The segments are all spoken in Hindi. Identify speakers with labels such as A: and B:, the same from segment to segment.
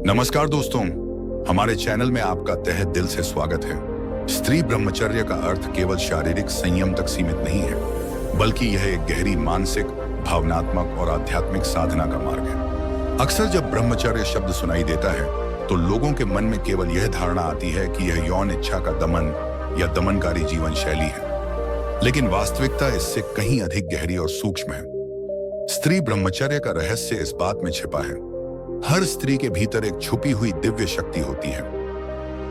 A: नमस्कार दोस्तों, हमारे चैनल में आपका तहे दिल से स्वागत है। स्त्री ब्रह्मचर्य का अर्थ केवल शारीरिक संयम तक सीमित नहीं है, बल्कि यह एक गहरी मानसिक, भावनात्मक और आध्यात्मिक साधना का मार्ग है। अक्सर जब ब्रह्मचर्य शब्द सुनाई देता है तो लोगों के मन में केवल यह धारणा आती है कि यह यौन इच्छा का दमन या दमनकारी जीवन शैली है, लेकिन वास्तविकता इससे कहीं अधिक गहरी और सूक्ष्म है। स्त्री ब्रह्मचर्य का रहस्य इस बात में छिपा है। हर स्त्री के भीतर एक छुपी हुई दिव्य शक्ति होती है,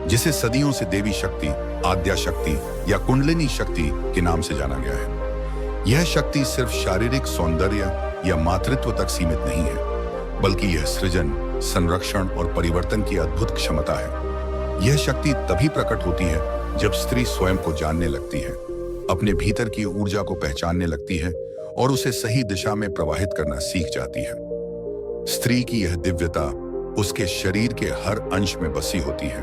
A: जिसे सदियों से देवी शक्ति, आद्या शक्ति या कुंडलिनी शक्ति के नाम से जाना गया है। यह शक्ति सिर्फ शारीरिक सौंदर्य या मातृत्व तक सीमित नहीं है, बल्कि यह सृजन, संरक्षण और परिवर्तन की अद्भुत क्षमता है। यह शक्ति तभी प्रकट होती है जब स्त्री स्वयं को जानने लगती है, अपने भीतर की ऊर्जा को पहचानने लगती है और उसे सही दिशा में प्रवाहित करना सीख जाती है। स्त्री की यह दिव्यता उसके शरीर के हर अंश में बसी होती है,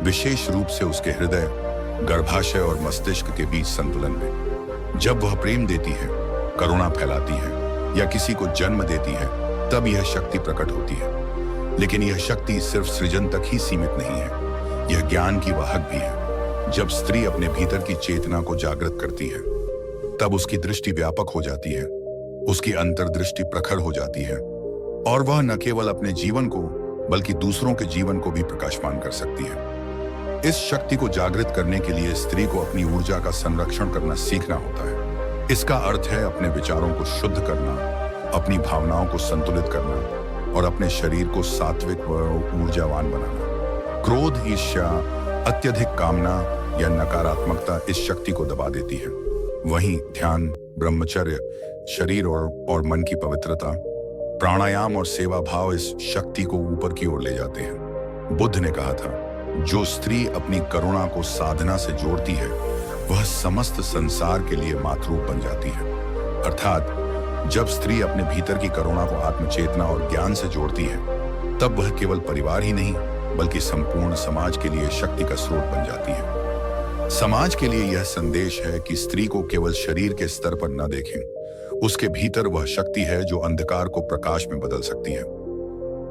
A: विशेष रूप से उसके हृदय, गर्भाशय और मस्तिष्क के बीच संतुलन में। जब वह प्रेम देती है, करुणा फैलाती है या किसी को जन्म देती है, तब यह शक्ति प्रकट होती है। लेकिन यह शक्ति सिर्फ सृजन तक ही सीमित नहीं है, यह ज्ञान की वाहक भी है। जब स्त्री अपने भीतर की चेतना को जागृत करती है, तब उसकी दृष्टि व्यापक हो जाती है, उसकी अंतर्दृष्टि प्रखर हो जाती है और वह न केवल अपने जीवन को बल्कि दूसरों के जीवन को भी प्रकाशमान कर सकती है। इस शक्ति को जागृत करने के लिए स्त्री को अपनी ऊर्जा का संरक्षण करना सीखना होता है। इसका अर्थ है अपने विचारों को शुद्ध करना, अपनी भावनाओं को संतुलित करना और अपने शरीर को सात्विक व ऊर्जावान बनाना। क्रोध, ईर्ष्या, अत्यधिक कामना या नकारात्मकता इस शक्ति को दबा देती है। वहीं ध्यान, ब्रह्मचर्य, शरीर और मन की पवित्रता, प्राणायाम और सेवा भाव इस शक्ति को ऊपर की ओर ले जाते हैं। बुद्ध ने कहा था, जो स्त्री अपनी करुणा को साधना से जोड़ती है, वह समस्त संसार के लिए मातृरूप बन जाती है। अर्थात जब स्त्री अपने भीतर की करुणा को आत्मचेतना और ज्ञान से जोड़ती है, तब वह केवल परिवार ही नहीं बल्कि संपूर्ण समाज के लिए शक्ति का स्रोत बन जाती है। समाज के लिए यह संदेश है कि स्त्री को केवल शरीर के स्तर पर न देखें, उसके भीतर वह शक्ति है जो अंधकार को प्रकाश में बदल सकती है।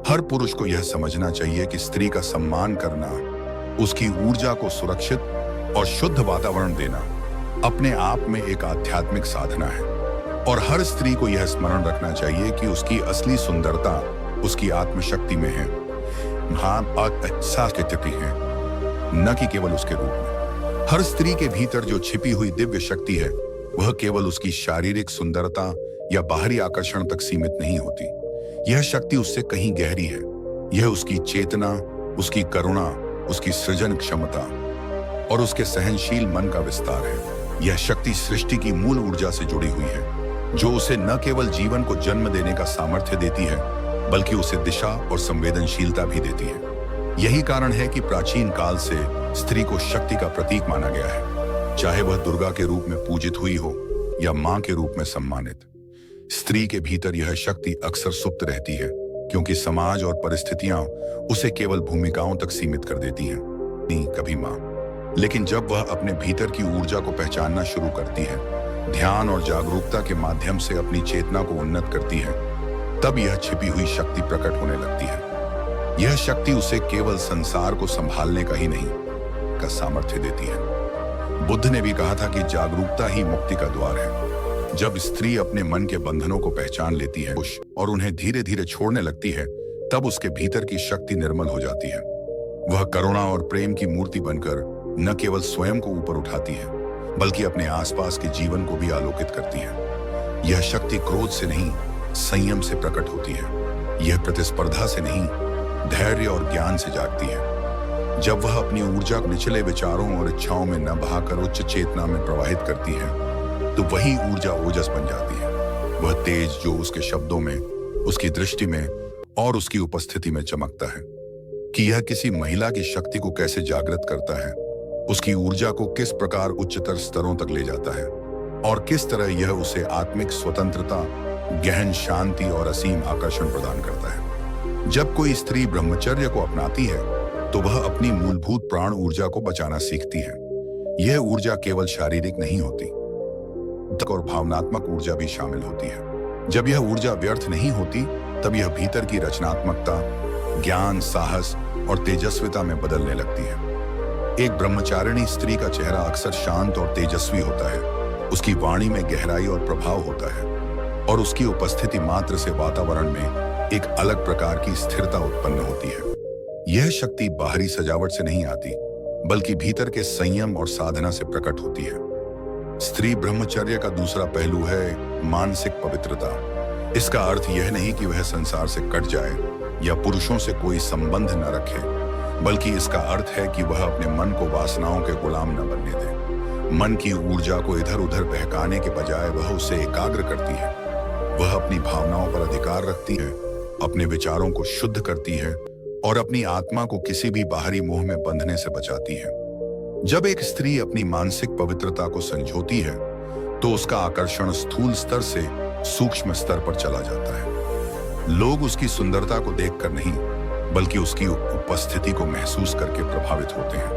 A: हर पुरुष को यह समझना चाहिए कि स्त्री का सम्मान करना, उसकी ऊर्जा को सुरक्षित और शुद्ध वातावरण देना अपने आप में एक आध्यात्मिक साधना है। और हर स्त्री को यह स्मरण रखना चाहिए कि उसकी असली सुंदरता उसकी आत्मशक्ति में है, है, न कि केवल उसके रूप में। हर स्त्री के भीतर जो छिपी हुई दिव्य शक्ति है, वह केवल उसकी शारीरिक सुंदरता या बाहरी आकर्षण तक सीमित नहीं होती। यह शक्ति उससे कहीं गहरी है। यह उसकी चेतना, उसकी करुणा, उसकी सृजन क्षमता और उसके सहनशील मन का विस्तार है। यह शक्ति सृष्टि की मूल ऊर्जा से जुड़ी हुई है, जो उसे न केवल जीवन को जन्म देने का सामर्थ्य देती है, बल्कि उसे दिशा और संवेदनशीलता भी देती है। यही कारण है कि प्राचीन काल से स्त्री को शक्ति का प्रतीक माना गया है, चाहे वह दुर्गा के रूप में पूजित हुई हो या मां के रूप में सम्मानित। स्त्री के भीतर यह शक्ति अक्सर सुप्त रहती है, क्योंकि समाज और परिस्थितियां उसे केवल भूमिकाओं तक सीमित कर देती हैं, नहीं कभी मां। लेकिन जब वह अपने भीतर की ऊर्जा को पहचानना शुरू करती है, ध्यान और जागरूकता के माध्यम से अपनी चेतना को उन्नत करती है, तब यह छिपी हुई शक्ति प्रकट होने लगती है। यह शक्ति उसे केवल संसार को संभालने का ही नहीं का सामर्थ्य देती है। बुद्ध ने भी कहा था कि जागरूकता ही मुक्ति का द्वार है। जब स्त्री अपने मन के बंधनों को पहचान लेती है और उन्हें धीरे धीरे छोड़ने लगती है, तब उसके भीतर की शक्ति निर्मल हो जाती है। वह करुणा और प्रेम की मूर्ति बनकर न केवल स्वयं को ऊपर उठाती है, बल्कि अपने आसपास के जीवन को भी आलोकित करती है। यह शक्ति क्रोध से नहीं, संयम से प्रकट होती है। यह प्रतिस्पर्धा से नहीं, धैर्य और ज्ञान से जागती है। जब वह अपनी ऊर्जा को निचले विचारों और इच्छाओं में न बहाकर उच्च चेतना में प्रवाहित करती है, तो वही ऊर्जा ओजस बन जाती है। वह तेज जो उसके शब्दों में, उसकी दृष्टि में और उसकी उपस्थिति में चमकता है। कि यह किसी महिला की शक्ति को कैसे जागृत करता है, उसकी ऊर्जा को किस प्रकार उच्चतर स्तरों तक ले जाता है और किस तरह यह उसे आत्मिक स्वतंत्रता, गहन शांति और असीम आकर्षण प्रदान करता है। जब कोई स्त्री ब्रह्मचर्य को अपनाती है, तो वह अपनी मूलभूत प्राण ऊर्जा को बचाना सीखती है। यह ऊर्जा केवल शारीरिक नहीं होती, और भावनात्मक ऊर्जा भी शामिल होती है। जब यह ऊर्जा व्यर्थ नहीं होती, तब यह भीतर की रचनात्मकता, ज्ञान, साहस और तेजस्विता में बदलने लगती है। एक ब्रह्मचारिणी स्त्री का चेहरा अक्सर शांत और तेजस्वी होता है। उसकी वाणी में गहराई और प्रभाव होता है और उसकी उपस्थिति मात्र से वातावरण में एक अलग प्रकार की स्थिरता उत्पन्न होती है। यह शक्ति बाहरी सजावट से नहीं आती, बल्कि भीतर के संयम और साधना से प्रकट होती है। स्त्री ब्रह्मचर्य का दूसरा पहलू है मानसिक पवित्रता। इसका अर्थ यह नहीं कि वह संसार से कट जाए या पुरुषों से कोई संबंध न रखे, बल्कि इसका अर्थ है कि वह अपने मन को वासनाओं के गुलाम न बनने दे। मन की ऊर्जा को इधर उधर बहकाने के बजाय वह उसे एकाग्र करती है। वह अपनी भावनाओं पर अधिकार रखती है, अपने विचारों को शुद्ध करती है और अपनी आत्मा को किसी भी बाहरी मोह में बंधने से बचाती है। जब एक स्त्री अपनी मानसिक पवित्रता को संजोती है, तो उसका आकर्षण स्थूल स्तर से सूक्ष्म स्तर पर चला जाता है। लोग उसकी सुंदरता को देखकर नहीं, बल्कि उसकी उपस्थिति को महसूस करके प्रभावित होते हैं।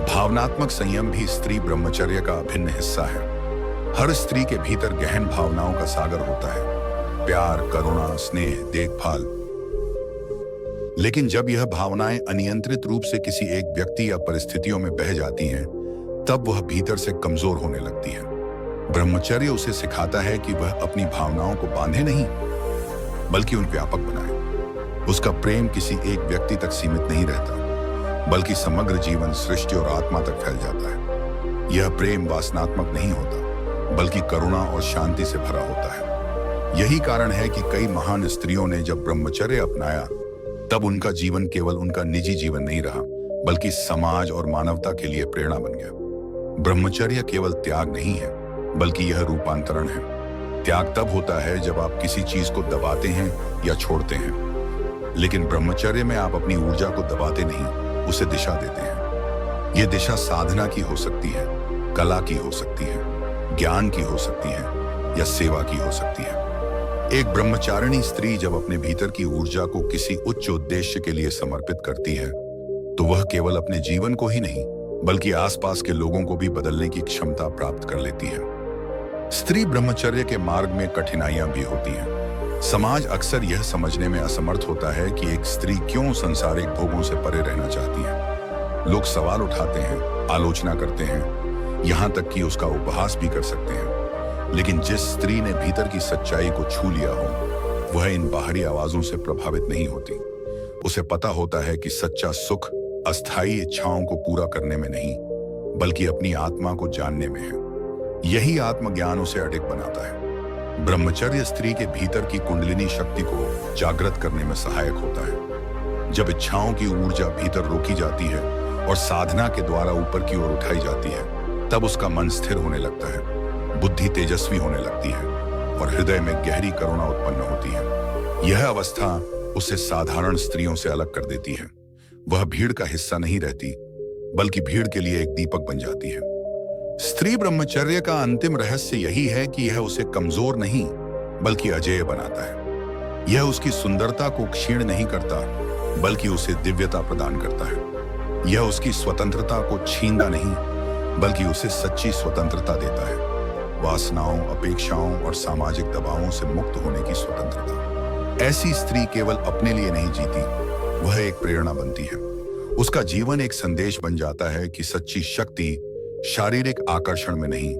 A: भावनात्मक संयम भी स्त्री ब्रह्मचर्य का अभिन्न हिस्सा है। हर स्त्री के भीतर गहन भावनाओं का सागर होता है, प्यार, करुणा, स्नेह, देखभाल। लेकिन जब यह भावनाएं अनियंत्रित रूप से किसी एक व्यक्ति या परिस्थितियों में बह जाती हैं, तब वह भीतर से कमजोर होने लगती है। ब्रह्मचर्य उसे सिखाता है कि वह अपनी भावनाओं को बांधे नहीं, बल्कि उन व्यापक बनाए। उसका प्रेम किसी एक व्यक्ति तक सीमित नहीं रहता, बल्कि समग्र जीवन, सृष्टि और आत्मा तक फैल जाता है। यह प्रेम वासनात्मक नहीं होता, बल्कि करुणा और शांति से भरा होता है। यही कारण है कि कई महान स्त्रियों ने जब ब्रह्मचर्य अपनाया, तब उनका जीवन केवल उनका निजी जीवन नहीं रहा, बल्कि समाज और मानवता के लिए प्रेरणा बन गया। ब्रह्मचर्य केवल त्याग नहीं है, बल्कि यह रूपांतरण है। त्याग तब होता है जब आप किसी चीज को दबाते हैं या छोड़ते हैं, लेकिन ब्रह्मचर्य में आप अपनी ऊर्जा को दबाते नहीं, उसे दिशा देते हैं। यह दिशा साधना की हो सकती है, कला की हो सकती है, ज्ञान की हो सकती है या सेवा की हो सकती है। एक ब्रह्मचारिणी स्त्री जब अपने भीतर की ऊर्जा को किसी उच्च उद्देश्य के लिए समर्पित करती है, तो वह केवल अपने जीवन को ही नहीं, बल्कि आसपास के लोगों को भी बदलने की क्षमता प्राप्त कर लेती है। स्त्री ब्रह्मचर्य के मार्ग में कठिनाइयां भी होती हैं। समाज अक्सर यह समझने में असमर्थ होता है कि एक स्त्री क्यों सांसारिक भोगों से परे रहना चाहती है। लोग सवाल उठाते हैं, आलोचना करते हैं, यहाँ तक कि उसका उपहास भी कर सकते हैं। लेकिन जिस स्त्री ने भीतर की सच्चाई को छू लिया हो, वह इन बाहरी आवाजों से प्रभावित नहीं होती। उसे पता होता है कि सच्चा सुख अस्थायी इच्छाओं को पूरा करने में नहीं, बल्कि अपनी आत्मा को जानने में है। यही आत्मज्ञान उसे अडिग बनाता है। ब्रह्मचर्य स्त्री के भीतर की कुंडलिनी शक्ति को जागृत करने में सहायक होता है। जब इच्छाओं की ऊर्जा भीतर रोकी जाती है और साधना के द्वारा ऊपर की ओर उठाई जाती है, तब उसका मन स्थिर होने लगता है, बुद्धि तेजस्वी होने लगती है और हृदय में गहरी करुणा उत्पन्न होती है। यह अवस्था उसे साधारण स्त्रियों से अलग कर देती है। वह भीड़ का हिस्सा नहीं रहती, बल्कि भीड़ के लिए एक दीपक बन जाती है। स्त्री ब्रह्मचर्य का अंतिम रहस्य यही है कि यह उसे कमजोर नहीं, बल्कि अजेय बनाता है। यह उसकी सुंदरता को क्षीण नहीं करता, बल्कि उसे दिव्यता प्रदान करता है। यह उसकी स्वतंत्रता को छीनता नहीं, बल्कि उसे सच्ची स्वतंत्रता देता है। वासनाओं, अपेक्षाओं और सामाजिक दबावों से मुक्त होने की स्वतंत्रता। ऐसी स्त्री केवल अपने लिए नहीं जीती, वह एक प्रेरणा बनती है। उसका जीवन एक संदेश बन जाता है कि सच्ची शक्ति शारीरिक आकर्षण में नहीं।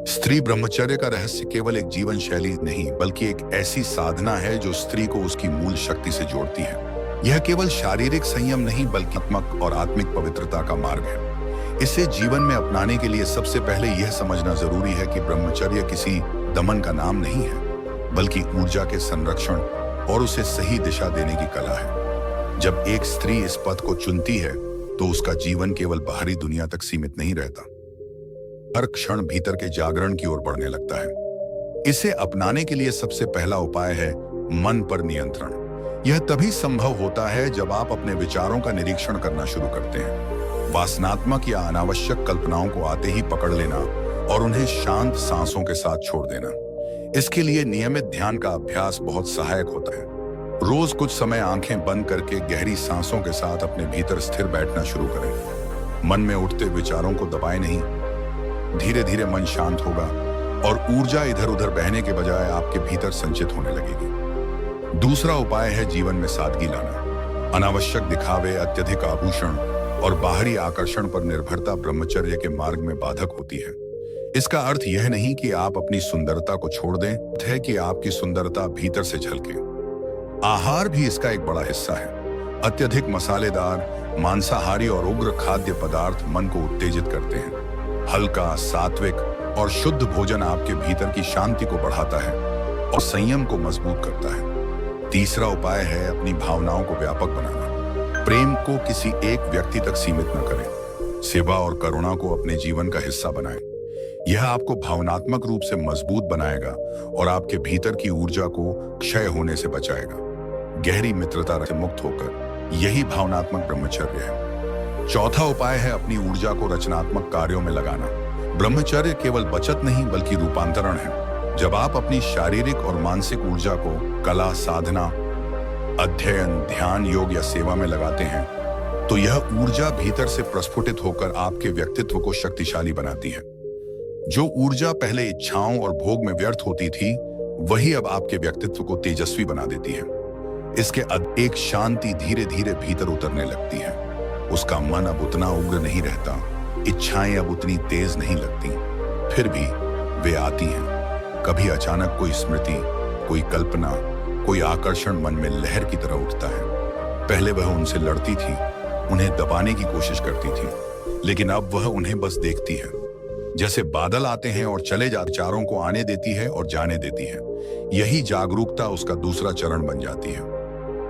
A: स्त्री ब्रह्मचर्य का रहस्य केवल एक जीवन शैली नहीं, बल्कि एक ऐसी साधना है जो स्त्री को उसकी मूल शक्ति से जोड़ती है। यह केवल शारीरिक संयम नहीं, बल्कि आत्मक और आत्मिक पवित्रता का मार्ग है। इसे जीवन में अपनाने के लिए सबसे पहले यह समझना जरूरी है कि ब्रह्मचर्य किसी दमन का नाम नहीं है, बल्कि ऊर्जा के संरक्षण और उसे सही दिशा देने की कला है। जब एक स्त्री इस पथ को चुनती है, तो उसका जीवन केवल बाहरी दुनिया तक सीमित नहीं रहता, हर क्षण भीतर के जागरण की ओर बढ़ने लगता है। इसे अपनाने के लिए सबसे पहला उपाय है मन पर नियंत्रण। यह तभी संभव होता है जब आप अपने विचारों का निरीक्षण करना शुरू करते हैं। वासनात्मक या अनावश्यक कल्पनाओं को आते ही पकड़ लेना और उन्हें शांत सांसों के साथ छोड़ देना। इसके लिए नियमित ध्यान का अभ्यास बहुत सहायक होता है। रोज कुछ समय आंखें बंद करके गहरी सांसों के साथ अपने भीतर स्थिर बैठना शुरू करें। मन में उठते विचारों को दबाएं नहीं। धीरे धीरे मन शांत होगा और ऊर्जा इधर उधर बहने के बजाय आपके भीतर संचित होने लगेगी। दूसरा उपाय है जीवन में सादगी लाना। अनावश्यक दिखावे, अत्यधिक आभूषण और बाहरी आकर्षण पर निर्भरता ब्रह्मचर्य के मार्ग में बाधक होती है। इसका अर्थ यह नहीं कि आप अपनी सुंदरता को छोड़ दें, अर्थ है कि आपकी सुंदरता भीतर से झलके। आहार भी इसका एक बड़ा हिस्सा है। अत्यधिक मसालेदार, मांसाहारी और उग्र खाद्य पदार्थ मन को उत्तेजित करते हैं। हल्का, सात्विक और शुद्ध भोजन आपके भीतर की शांति को बढ़ाता है और संयम को मजबूत करता है। तीसरा उपाय है अपनी भावनाओं को व्यापक बनाना। प्रेम को किसी एक व्यक्ति तक सीमित न करें। सेवा और करुणा को अपने जीवन का हिस्सा बनाएं। यह आपको भावनात्मक रूप से मजबूत बनाएगा और आपके भीतर की ऊर्जा को क्षय होने से बचाएगा। गहरी मित्रता से मुक्त होकर यही भावनात्मक ब्रह्मचर्य है। चौथा उपाय है अपनी ऊर्जा को रचनात्मक कार्यों में लगाना। ब्रह्मचर्य केवल बचत नहीं बल्कि रूपांतरण है। जब आप अपनी शारीरिक और मानसिक ऊर्जा को कला, साधना, अध्ययन, ध्यान, योग या सेवा में लगाते हैं तो यह ऊर्जा भीतर से प्रस्फुटित होकर आपके व्यक्तित्व को शक्तिशाली बनाती है। जो ऊर्जा पहले इच्छाओं और भोग में व्यर्थ होती थी वही अब आपके व्यक्तित्व को तेजस्वी बना देती है। इसके एक शांति धीरे धीरे भीतर उतरने लगती है। उसका मन अब उतना उग्र नहीं रहता, इच्छाएं अब उतनी तेज नहीं लगती, फिर भी वे आती हैं। कभी अचानक कोई स्मृति, कोई कल्पना, कोई आकर्षण मन में लहर की तरह उठता है। पहले वह उनसे लड़ती थी, उन्हें दबाने की कोशिश करती थी, लेकिन अब वह उन्हें बस देखती है। जैसे बादल आते हैं और चले जाते, विचारों को आने देती है और जाने देती है। यही जागरूकता उसका दूसरा चरण बन जाती है।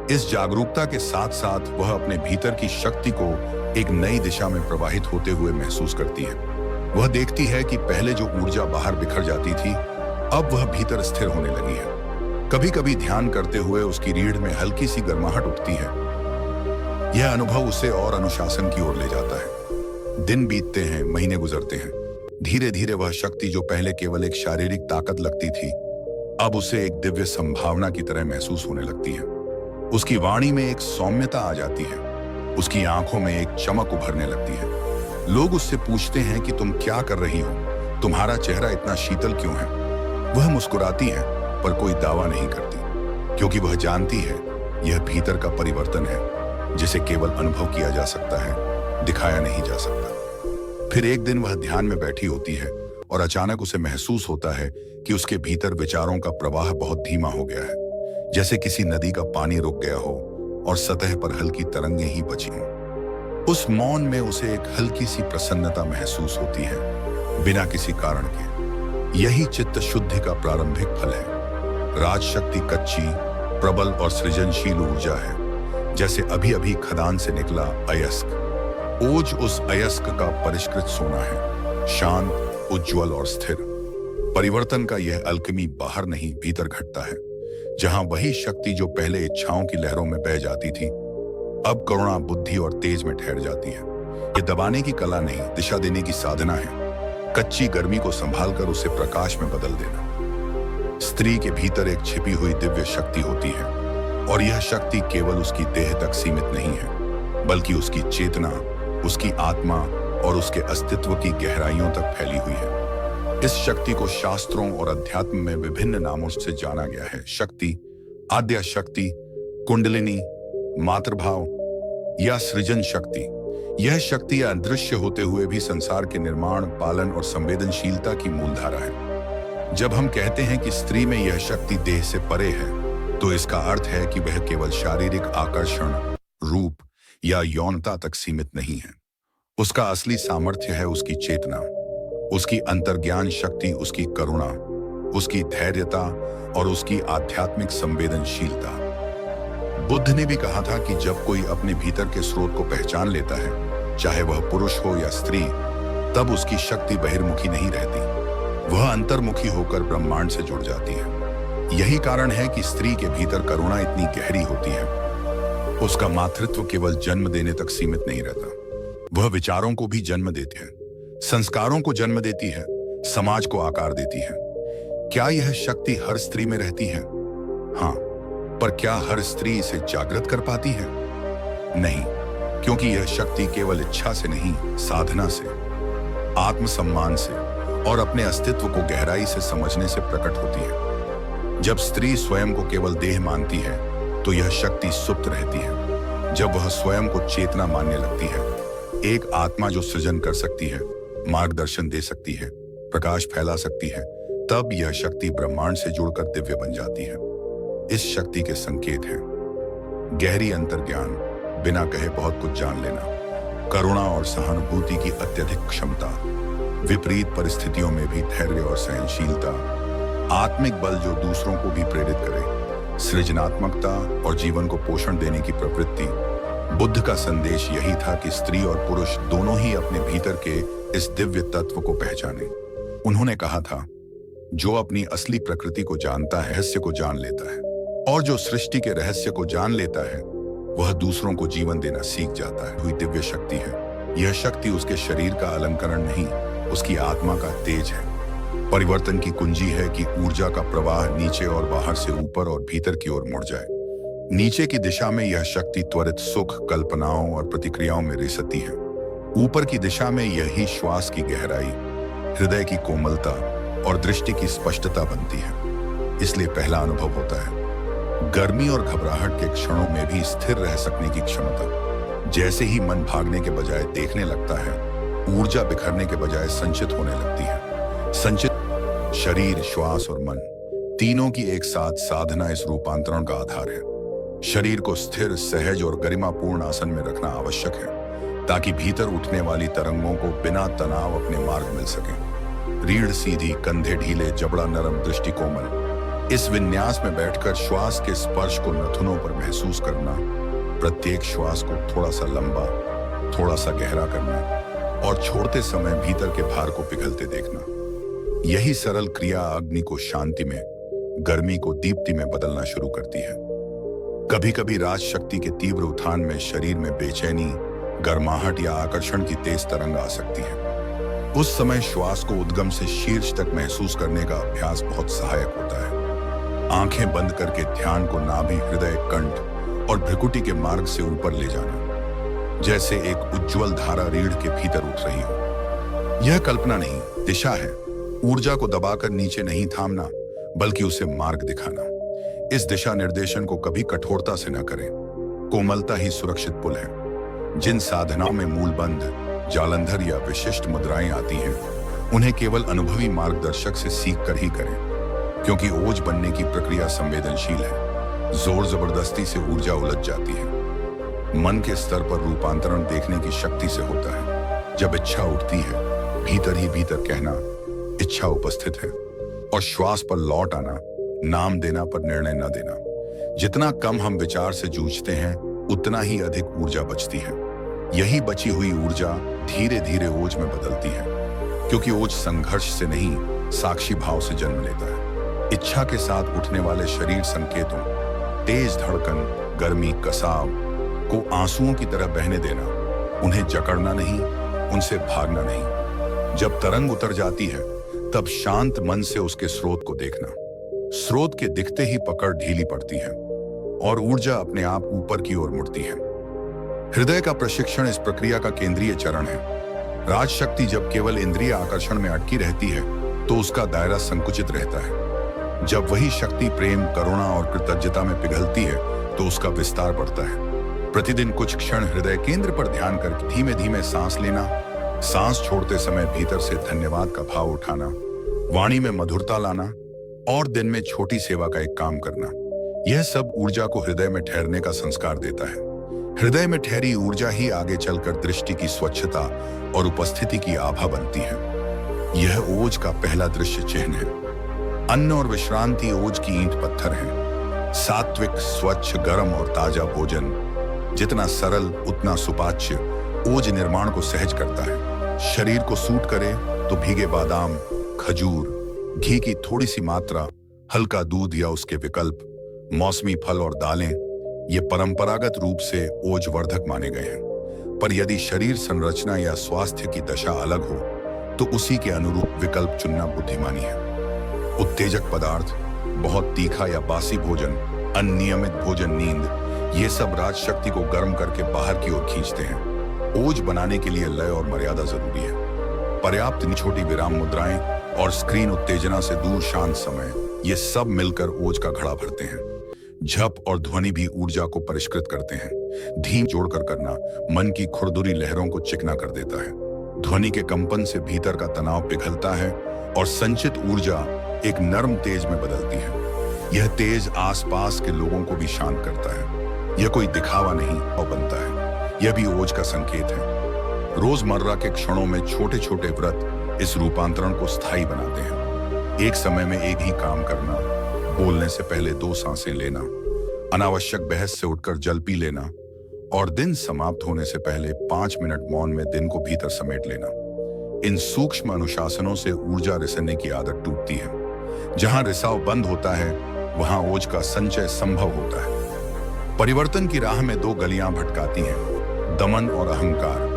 A: इस जागरूकता के साथ साथ वह अपने भीतर की शक्ति को एक नई दिशा में प्रवाहित होते हुए महसूस करती है। वह देखती है कि पहले जो ऊर्जा बाहर बिखर जाती थी अब वह भीतर स्थिर होने लगी है। कभी कभी ध्यान करते हुए उसकी रीढ़ में हल्की सी गर्माहट उठती है। यह अनुभव उसे और अनुशासन की ओर ले जाता है। दिन बीतते हैं, महीने गुजरते हैं। धीरे धीरे वह शक्ति जो पहले केवल एक शारीरिक ताकत लगती थी अब उसे एक दिव्य संभावना की तरह महसूस होने लगती है। उसकी वाणी में एक सौम्यता आ जाती है, उसकी आंखों में एक चमक उभरने लगती है। लोग उससे पूछते हैं कि तुम क्या कर रही हो, तुम्हारा चेहरा इतना शीतल क्यों है। वह मुस्कुराती है पर कोई दावा नहीं करती, क्योंकि वह जानती है यह भीतर का परिवर्तन है जिसे केवल अनुभव किया जा सकता है, दिखाया नहीं जा सकता। फिर एक दिन वह ध्यान में बैठी होती है और अचानक उसे महसूस होता है कि उसके भीतर विचारों का प्रवाह बहुत धीमा हो गया है, जैसे किसी नदी का पानी रुक गया हो और सतह पर हल्की तरंगें ही बची हों। उस मौन में उसे एक हल्की सी प्रसन्नता महसूस होती है, बिना किसी कारण के। यही चित्त शुद्धि का प्रारंभिक फल है। राज शक्ति कच्ची, प्रबल और सृजनशील ऊर्जा है, जैसे अभी अभी खदान से निकला अयस्क। ओज उस अयस्क का परिष्कृत सोना है, शांत, उज्ज्वल और स्थिर। परिवर्तन का यह अल्केमी बाहर नहीं भीतर घटता है, जहां वही शक्ति जो पहले इच्छाओं की लहरों में बह जाती थी अब करुणा, बुद्धि और तेज में ठहर जाती है। ये दबाने की कला नहीं, दिशा देने की साधना है। कच्ची गर्मी को संभालकर उसे प्रकाश में बदल देना। स्त्री के भीतर एक छिपी हुई दिव्य शक्ति होती है और यह शक्ति केवल उसकी देह तक सीमित नहीं है, बल्कि उसकी चेतना, उसकी आत्मा और उसके अस्तित्व की गहराइयों तक फैली हुई है। इस शक्ति को शास्त्रों और अध्यात्म में विभिन्न नामों से जाना गया है। शक्ति, आद्या शक्ति, कुंडलिनी, मातृभाव या सृजन शक्ति। यह शक्ति अदृश्य होते हुए भी संसार के निर्माण, पालन और संवेदनशीलता की मूलधारा है। जब हम कहते हैं कि स्त्री में यह शक्ति देह से परे है तो इसका अर्थ है कि वह केवल शारीरिक आकर्षण, रूप या यौनता तक सीमित नहीं है। उसका असली सामर्थ्य है उसकी चेतना, उसकी अंतर्ज्ञान शक्ति, उसकी करुणा, उसकी धैर्यता और उसकी आध्यात्मिक संवेदनशीलता। बुद्ध ने भी कहा था कि जब कोई अपने भीतर के स्रोत को पहचान लेता है, चाहे वह पुरुष हो या स्त्री, तब उसकी शक्ति बहिर्मुखी नहीं रहती, वह अंतर्मुखी होकर ब्रह्मांड से जुड़ जाती है। यही कारण है कि स्त्री के भीतर करुणा इतनी गहरी होती है। उसका मातृत्व केवल जन्म देने तक सीमित नहीं रहता, वह विचारों को भी जन्म देती है, संस्कारों को जन्म देती है, समाज को आकार देती है। क्या यह शक्ति हर स्त्री में रहती है? हाँ, पर क्या हर स्त्री इसे जागृत कर पाती है? नहीं, क्योंकि यह शक्ति केवल इच्छा से नहीं, साधना से, आत्मसम्मान से और अपने अस्तित्व को गहराई से समझने से प्रकट होती है। जब स्त्री स्वयं को केवल देह मानती है तो यह शक्ति सुप्त रहती है। जब वह स्वयं को चेतना मानने लगती है, एक आत्मा जो सृजन कर सकती है, मार्गदर्शन दे सकती है, प्रकाश फैला सकती है, तब यह शक्ति ब्रह्मांड से जुड़कर दिव्य बन जाती है। इस शक्ति के संकेत हैं गहरी अंतर्ज्ञान, बिना कहे बहुत कुछ जान लेना, करुणा और सहानुभूति की अत्यधिक क्षमता, विपरीत परिस्थितियों में भी धैर्य और सहनशीलता, आत्मिक बल जो दूसरों को भी प्रेरित करे, सृजनात्मकता और जीवन को पोषण देने की प्रवृत्ति। बुद्ध का संदेश यही था कि स्त्री और पुरुष दोनों ही अपने भीतर के इस दिव्य तत्व को पहचाने। उन्होंने कहा था, जो अपनी असली प्रकृति को जानता है, रहस्य को जान लेता है, और जो सृष्टि के रहस्य को जान लेता है, वह दूसरों को जीवन देना सीख जाता है। हुई दिव्य शक्ति है। यह शक्ति उसके शरीर का अलंकरण नहीं, उसकी आत्मा का तेज है। परिवर्तन की कुंजी है कि ऊर्जा का प्रवाह नीचे और बाहर से ऊपर और भीतर की ओर मुड़ जाए। नीचे की दिशा में यह शक्ति त्वरित सुख, कल्पनाओं और प्रतिक्रियाओं में रिसती है। ऊपर की दिशा में यही श्वास की गहराई, हृदय की कोमलता और दृष्टि की स्पष्टता बनती है। इसलिए पहला अनुभव होता है गर्मी और घबराहट के क्षणों में भी स्थिर रह सकने की क्षमता। जैसे ही मन भागने के बजाय देखने लगता है, ऊर्जा बिखरने के बजाय संचित होने लगती है। संचित शरीर, श्वास और मन तीनों की एक साथ साधना इस रूपांतरण का आधार है। शरीर को स्थिर, सहज और गरिमापूर्ण आसन में रखना आवश्यक है, ताकि भीतर उठने वाली तरंगों को बिना तनाव अपने मार्ग मिल सके। रीढ़ सीधी, कंधे ढीले, जबड़ा नरम, दृष्टि कोमल। इस विन्यास में बैठकर श्वास के स्पर्श को नथुनों पर महसूस करना, प्रत्येक श्वास को थोड़ा सा लंबा, थोड़ा सा गहरा करना और छोड़ते समय भीतर के भार को पिघलते देखना। यही सरल क्रिया अग्नि को शांति में, गर्मी को दीप्ति में बदलना शुरू करती है। कभी कभी राज शक्ति के तीव्र उत्थान में शरीर में बेचैनी, गर्माहट या आकर्षण की तेज तरंग आ सकती है। उस समय श्वास को उद्गम से शीर्ष तक महसूस करने का अभ्यास बहुत सहायक होता है। आंखें बंद करके ध्यान को नाभि, हृदय, कंठ और भ्रुकुटी के मार्ग से ऊपर ले जाना, जैसे एक उज्जवल धारा रीढ़ के भीतर उठ रही हो। यह कल्पना नहीं, दिशा है। ऊर्जा को दबाकर नीचे नहीं थामना, बल्कि उसे मार्ग दिखाना। इस दिशा निर्देशन को कभी कठोरता से न करें। कोमलता ही सुरक्षित पुल है। जिन साधनाओं में मूलबंध, जालंधर या विशिष्ट मुद्राएं आती हैं, उन्हें केवल अनुभवी मार्गदर्शक से सीख कर ही करें, क्योंकि ओज बनने की प्रक्रिया संवेदनशील है। जोर जबरदस्ती से ऊर्जा उलझ जाती है। मन के स्तर पर रूपांतरण देखने की शक्ति से होता है। जब इच्छा उठती है, भीतर ही भीतर कहना, इच्छा उपस्थित है, और श्वास पर लौट आना, नाम देना पर निर्णय न देना। जितना कम हम विचार से जूझते हैं, उतना ही अधिक ऊर्जा बचती है। यही बची हुई ऊर्जा धीरे धीरे ओज में बदलती है, क्योंकि ओज संघर्ष से नहीं, साक्षी भाव से जन्म लेता है। इच्छा के साथ उठने वाले शरीर संकेतों, तेज धड़कन, गर्मी, कसाव को आंसुओं की तरह बहने देना। उन्हें जकड़ना नहीं, उनसे भागना नहीं। जब तरंग उतर जाती है, तब शांत मन से उसके स्रोत को देखना। स्रोत के दिखते ही पकड़ ढीली पड़ती है और ऊर्जा अपने आप ऊपर की ओर मुड़ती है। हृदय का प्रशिक्षण इस प्रक्रिया का केंद्रीय चरण है। राज शक्ति जब केवल इंद्रिय आकर्षण में अटकी रहती है, तो उसका दायरा संकुचित रहता है। जब वही शक्ति प्रेम, करुणा और कृतज्ञता में पिघलती है, तो उसका विस्तार बढ़ता है। प्रतिदिन कुछ क्षण हृदय केंद्र पर ध्यान करके धीमे धीमे सांस लेना, सांस छोड़ते समय भीतर से धन्यवाद का भाव उठाना, वाणी में मधुरता लाना और दिन में छोटी सेवा का एक काम करना, यह सब ऊर्जा को हृदय में ठहरने का संस्कार देता है। हृदय में ठहरी ऊर्जा ही आगे चलकर दृष्टि की स्वच्छता और उपस्थिति की आभा बनती है। यह ओज का पहला दृश्य चिन्ह है। अन्न और विश्रांति ओज की ईंट पत्थर है। सात्विक, स्वच्छ, गर्म और ताजा भोजन जितना सरल उतना सुपाच्य ओज निर्माण को सहज करता है। शरीर को सूट करे तो भीगे बादाम, खजूर, घी की थोड़ी सी मात्रा, हल्का दूध या उसके विकल्प, मौसमी फल और दालें, ये परंपरागत रूप से ओज वर्धक माने गए हैं। पर यदि शरीर संरचना या स्वास्थ्य की दशा अलग हो, तो उसी के अनुरूप विकल्प चुनना बुद्धिमानी है। उत्तेजक पदार्थ, बहुत तीखा या बासी भोजन, अनियमित भोजन, नींद, ये सब राज शक्ति को गर्म करके बाहर की ओर खींचते हैं। ओज बनाने के लिए लय और मर्यादा जरूरी है। पर्याप्त छोटी विराम मुद्राएं और स्क्रीन उत्तेजना से दूर शांत समय, ये सब मिलकर ओज का घड़ा भरते हैं। झप और ध्वनि भी ऊर्जा को परिष्कृत करते हैं। धीम जोड़कर करना मन की खुरदुरी लहरों को चिकना कर देता है। ध्वनि के कंपन से भीतर का तनाव पिघलता है और संचित ऊर्जा एक नर्म तेज में बदलती है। यह तेज आसपास के लोगों को भी शांत करता है। यह कोई दिखावा नहीं और बनता है, यह भी ओज का संकेत है। रोजमर्रा के क्षणों में छोटे छोटे व्रत इस रूपांतरण को स्थायी बनाते हैं। एक समय में एक ही काम करना, बोलने से पहले 2 सांसें लेना, अनावश्यक बहस से उठकर जल पी लेना और दिन समाप्त होने से पहले 5 मिनट मौन में दिन को भीतर समेट लेना। इन सूक्ष्म अनुशासनों से ऊर्जा रिसने की आदत टूटती है। जहां रिसाव बंद होता है वहां ओज का संचय संभव होता है। परिवर्तन की राह में 2 गलियां भटकाती हैं, दमन और अहंकार।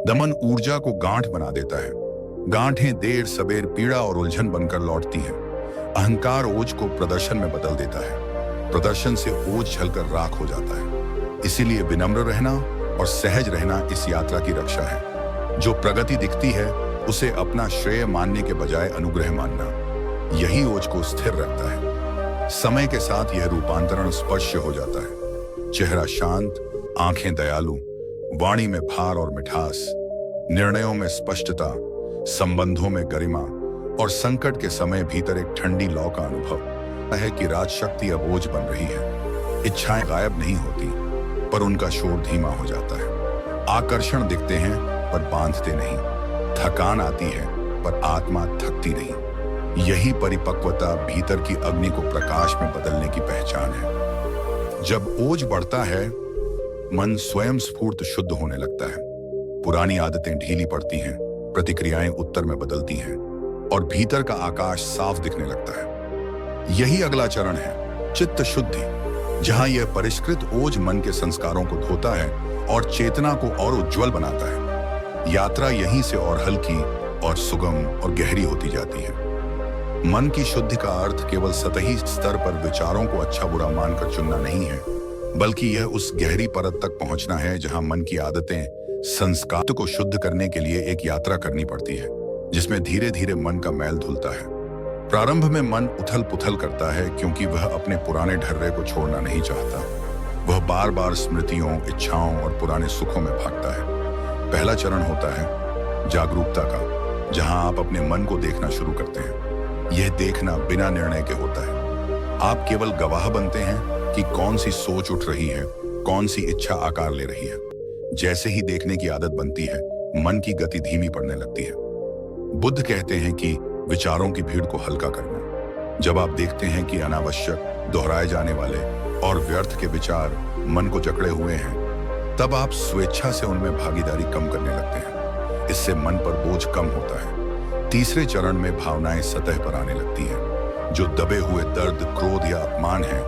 A: दमन ऊर्जा को गांठ बना देता है। गांठें देर सबेर पीड़ा और उलझन बनकर लौटती हैं। अहंकार ओज को प्रदर्शन में बदल देता है। प्रदर्शन से ओज झलकर राख हो जाता है। इसीलिए विनम्र रहना और सहज रहना इस यात्रा की रक्षा है। जो प्रगति दिखती है उसे अपना श्रेय मानने के बजाय अनुग्रह मानना, यही ओज को स्थिर रखता है। समय के साथ यह रूपांतरण स्पष्ट हो जाता है। चेहरा शांत, आंखें दयालु, वाणी में भार और मिठास, निर्णयों में स्पष्टता, संबंधों में गरिमा और संकट के समय भीतर एक ठंडी लौ का अनुभव है कि राजशक्ति अब ओज बन रही है। इच्छाएं गायब नहीं होती पर उनका शोर धीमा हो जाता है। आकर्षण दिखते हैं पर बांधते नहीं। थकान आती है पर आत्मा थकती नहीं। यही परिपक्वता भीतर की अग्नि को प्रकाश में बदलने की पहचान है। जब ओज बढ़ता है मन स्वयं स्फूर्त शुद्ध होने लगता है। पुरानी आदतें ढीली पड़ती हैं, प्रतिक्रियाएं उत्तर में बदलती हैं और भीतर का आकाश साफ दिखने लगता है। यही अगला चरण है, चित्त शुद्धि, जहां यह परिष्कृत ओज मन के संस्कारों को धोता है और चेतना को और उज्जवल बनाता है। यात्रा यहीं से और हल्की और सुगम और गहरी होती जाती है। मन की शुद्धि का अर्थ केवल सतही स्तर पर विचारों को अच्छा बुरा मानकर चुनना नहीं है, बल्कि यह उस गहरी परत तक पहुंचना है जहां मन की आदतें संस्कार को शुद्ध करने के लिए एक यात्रा करनी पड़ती है, जिसमें धीरे धीरे मन का मैल धुलता है। प्रारंभ में मन उथल पुथल करता है क्योंकि वह अपने पुराने ढर्रे को छोड़ना नहीं चाहता। वह बार बार स्मृतियों, इच्छाओं और पुराने सुखों में भागता है। पहला चरण होता है जागरूकता का, जहां आप अपने मन को देखना शुरू करते हैं। यह देखना बिना निर्णय के होता है। आप केवल गवाह बनते हैं कि कौन सी सोच उठ रही है, कौन सी इच्छा आकार ले रही है। जैसे ही देखने की आदत बनती है, मन की गति धीमी पड़ने लगती है। बुद्ध कहते हैं कि विचारों की भीड़ को हल्का करना। जब आप देखते हैं कि अनावश्यक, दोहराए जाने वाले और व्यर्थ के विचार मन को जकड़े हुए हैं, तब आप स्वेच्छा से उनमें भागीदारी कम करने लगते हैं। इससे मन पर बोझ कम होता है। तीसरे चरण में भावनाएं सतह पर आने लगती हैं। जो दबे हुए दर्द, क्रोध या अपमान है,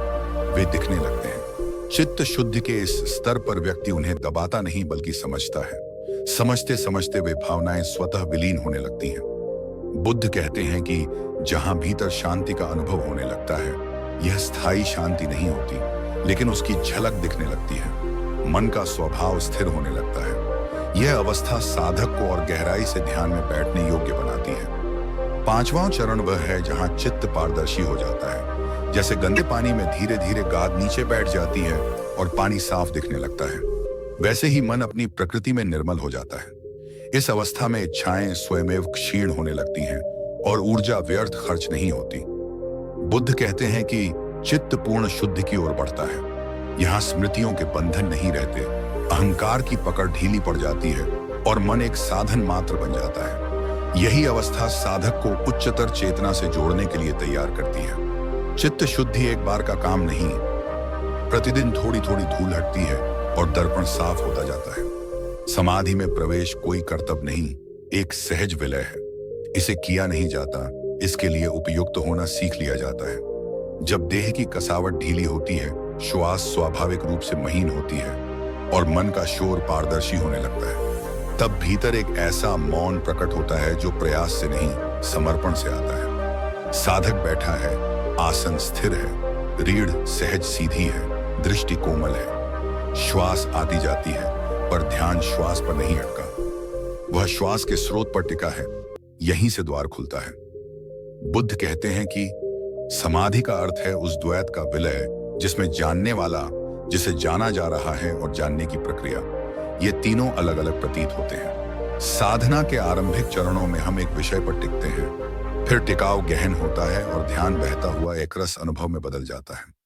A: वे दिखने लगते हैं। चित्त शुद्धि के इस स्तर पर व्यक्ति उन्हें दबाता नहीं बल्कि समझता है। समझते समझते वे भावनाएं स्वतः विलीन होने लगती हैं। बुद्ध कहते हैं कि जहां भीतर शांति का अनुभव होने लगता है, यह स्थायी शांति नहीं होती, लेकिन उसकी झलक दिखने लगती है। मन का स्वभाव स्थिर होने लगता है। यह अवस्था साधक को और गहराई से ध्यान में बैठने योग्य बनाती है। पांचवां चरण वह है जहां चित्त पारदर्शी हो जाता है। जैसे गंदे पानी में धीरे धीरे गाद नीचे बैठ जाती है और पानी साफ दिखने लगता है, वैसे ही मन अपनी प्रकृति में निर्मल हो जाता है। इस अवस्था में इच्छाएं स्वयमेव क्षीण होने लगती हैं और ऊर्जा व्यर्थ खर्च नहीं होती। बुद्ध कहते हैं कि चित्त पूर्ण शुद्धि की ओर बढ़ता है। यहाँ स्मृतियों के बंधन नहीं रहते, अहंकार की पकड़ ढीली पड़ जाती है और मन एक साधन मात्र बन जाता है। यही अवस्था साधक को उच्चतर चेतना से जोड़ने के लिए तैयार करती है। चित्त शुद्धि एक बार का काम नहीं, प्रतिदिन थोड़ी थोड़ी धूल हटती है और दर्पण साफ होता जाता है। समाधि में प्रवेश कोई कर्तव्य नहीं, एक सहज विलय है। इसे किया नहीं जाता, इसके लिए उपयुक्त होना सीख लिया जाता है। जब देह की कसावट ढीली होती है, श्वास स्वाभाविक रूप से महीन होती है और मन का शोर पारदर्शी होने लगता है, तब भीतर एक ऐसा मौन प्रकट होता है जो प्रयास से नहीं, समर्पण से आता है। साधक बैठा है, आसन स्थिर है, रीढ़ सहज सीधी है, दृष्टि कोमल है। श्वास आती जाती है पर ध्यान श्वास पर नहीं अटका, वह श्वास के स्रोत पर टिका है। यहीं से द्वार खुलता है। बुद्ध कहते हैं कि समाधि का अर्थ है उस द्वैत का विलय जिसमें जानने वाला, जिसे जाना जा रहा है, और जानने की प्रक्रिया, ये तीनों अलग अलग प्रतीत होते हैं। साधना के आरंभिक चरणों में हम एक विषय पर टिकते हैं, फिर टिकाव गहन होता है और ध्यान बहता हुआ एक रस अनुभव में बदल जाता है।